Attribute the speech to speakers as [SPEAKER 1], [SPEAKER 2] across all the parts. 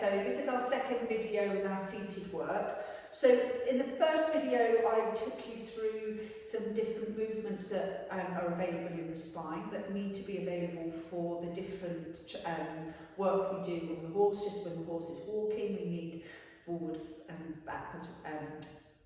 [SPEAKER 1] so this is our second video in our seated work. So in the first video I took you through some different movements that are available in the spine that need to be available for the different work we do on the horse. Just when the horse is walking, we need forward and backwards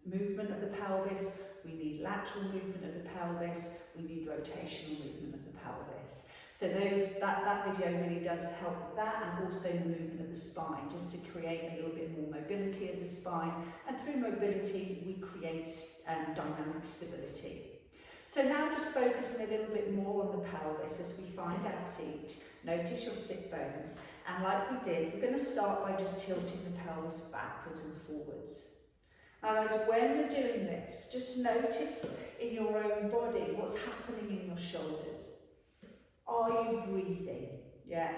[SPEAKER 1] movement of the pelvis, we need lateral movement of the pelvis, we need rotational movement of the pelvis. So that video really does help with that, and also the movement of the spine, just to create a little bit more mobility of the spine, and through mobility we create dynamic stability. So now just focusing a little bit more on the pelvis as we find our seat. Notice your sit bones, and like we did, we're going to start by just tilting the pelvis backwards and forwards. Now as when you're doing this, just notice in your own body what's happening in your shoulders. Are you breathing? Yeah,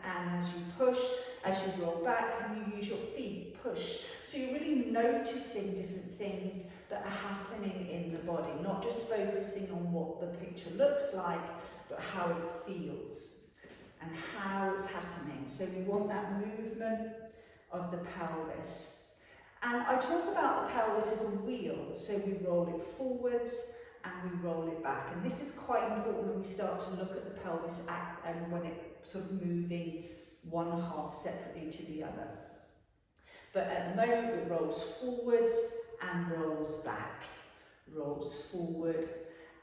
[SPEAKER 1] and as you push, as you roll back, and you use your feet, push. So you're really noticing different things that are happening in the body, not just focusing on what the picture looks like, but how it feels and how it's happening. So we want that movement of the pelvis. And I talk about the pelvis as a wheel, so we roll it forwards and we roll it back. And this is quite important when we start to look at the pelvis when it's sort of moving one half separately to the other. But at the moment it rolls forwards and rolls back. Rolls forward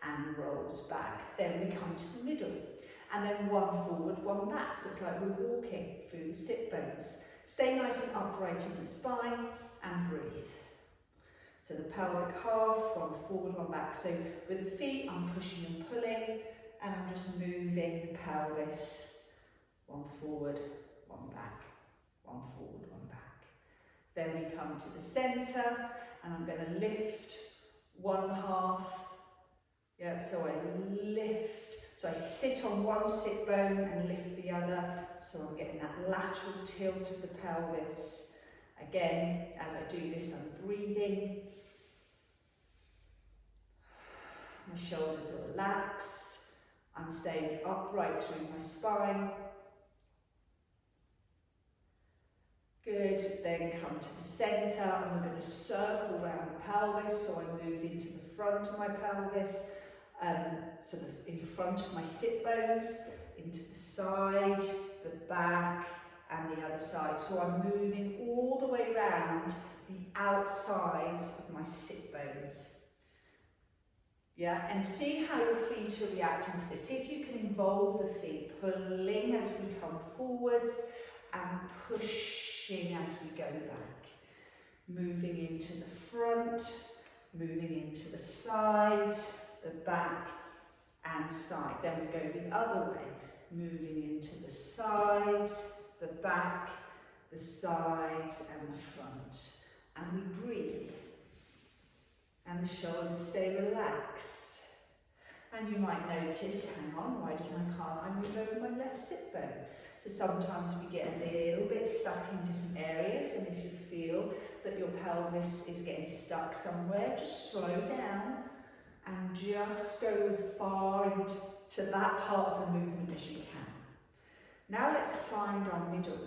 [SPEAKER 1] and rolls back. Then we come to the middle. And then one forward, one back. So it's like we're walking through the sit bones. Stay nice and upright in the spine and breathe. So the pelvic half, one forward, one back. So with the feet, I'm pushing and pulling, and I'm just moving the pelvis. One forward, one back, one forward, one back. Then we come to the centre, and I'm going to lift one half. Yep, so I lift. So I sit on one sit bone and lift the other. So I'm getting that lateral tilt of the pelvis. Again, as I do this, I'm breathing. My shoulders are relaxed. I'm staying upright through my spine. Good. Then come to the centre, and we're going to circle around the pelvis. So I move into the front of my pelvis, sort of in front of my sit bones, into the side, the back, and the other side. So I'm moving all the way around the outsides of my sit bones. Yeah, and see how your feet are reacting to this. See if you can involve the feet, pulling as we come forwards and pushing as we go back. Moving into the front, moving into the sides, the back and side. Then we go the other way, moving into the sides, the back, the sides and the front. And we breathe. And the shoulders stay relaxed. And you might notice, hang on, why can't I move over my left sit bone? So sometimes we get a little bit stuck in different areas, and if you feel that your pelvis is getting stuck somewhere, just slow down and just go as far into that part of the movement as you can. Now let's find our middle.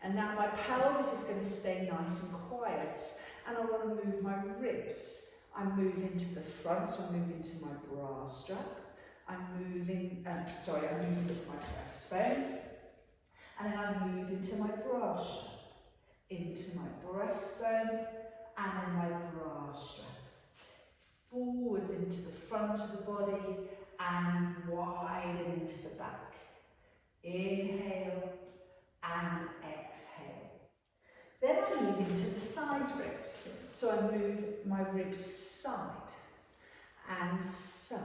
[SPEAKER 1] And now my pelvis is going to stay nice and quiet, and I want to move my ribs. I move into the front, so I move into my bra strap. I'm moving into my breastbone. And then I move into my bra strap, into my breastbone, and then my bra strap. Forwards into the front of the body, and widen into the back. Inhale and exhale. Then I move into the side ribs. So I move my ribs side and side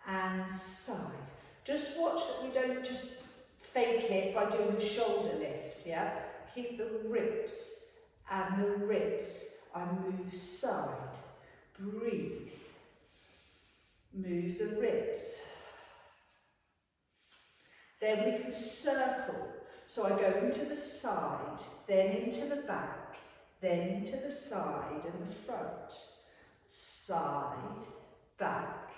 [SPEAKER 1] and side. Just watch that we don't just fake it by doing the shoulder lift, yeah? Keep the ribs and the ribs. I move side, breathe. Move the ribs. Then we can circle. So I go into the side, then into the back, then into the side and the front. Side, back,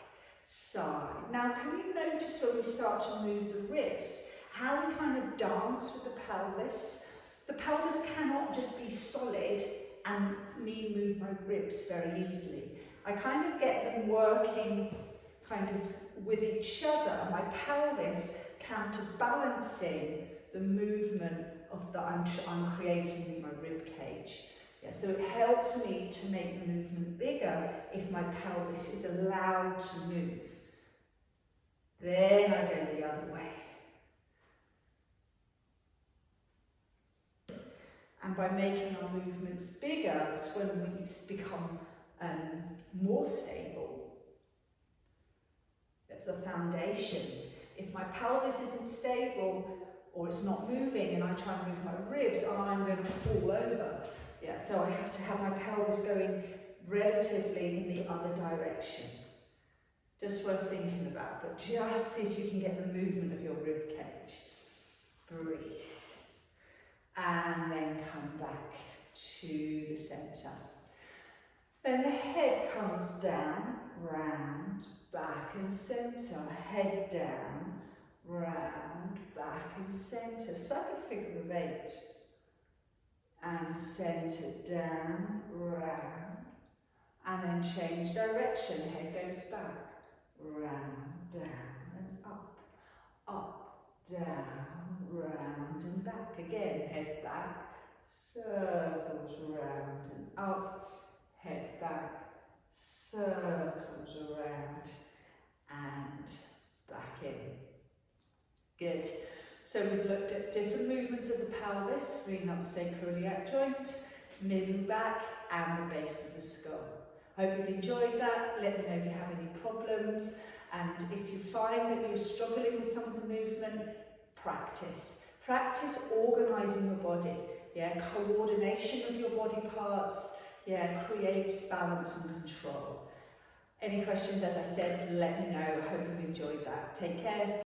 [SPEAKER 1] side. Now can you notice when we start to move the ribs, how we kind of dance with the pelvis? The pelvis cannot just be solid and me move my ribs very easily. I kind of get them working kind of with each other, my pelvis counterbalancing the movement of that I'm creating in my rib cage. Yeah, so it helps me to make the movement bigger if my pelvis is allowed to move. Then I go the other way. And by making our movements bigger, it's when we become more stable. That's the foundations. If my pelvis isn't stable or it's not moving and I try and move my ribs, I'm going to fall over. Yeah, so I have to have my pelvis going relatively in the other direction. Just worth thinking about, but just see if you can get the movement of your rib cage. Breathe. And then come back to the centre. Then the head comes down, round, back and centre. Head down, round, back and centre. So it's like a figure of 8. And centre down, round. And then change direction. Head goes back, round, down and up. Up. Down, round and back. Again, head back, circles round and up, head back, circles around and back in. Good. So we've looked at different movements of the pelvis, bringing up the sacroiliac joint, mid back and the base of the skull. Hope you've enjoyed that. Let me know if you have any problems. And if you find that you're struggling with some of the movement, practice. Practice organising your body. Yeah, coordination of your body parts. Yeah, creates balance and control. Any questions, as I said, let me know. I hope you've enjoyed that. Take care.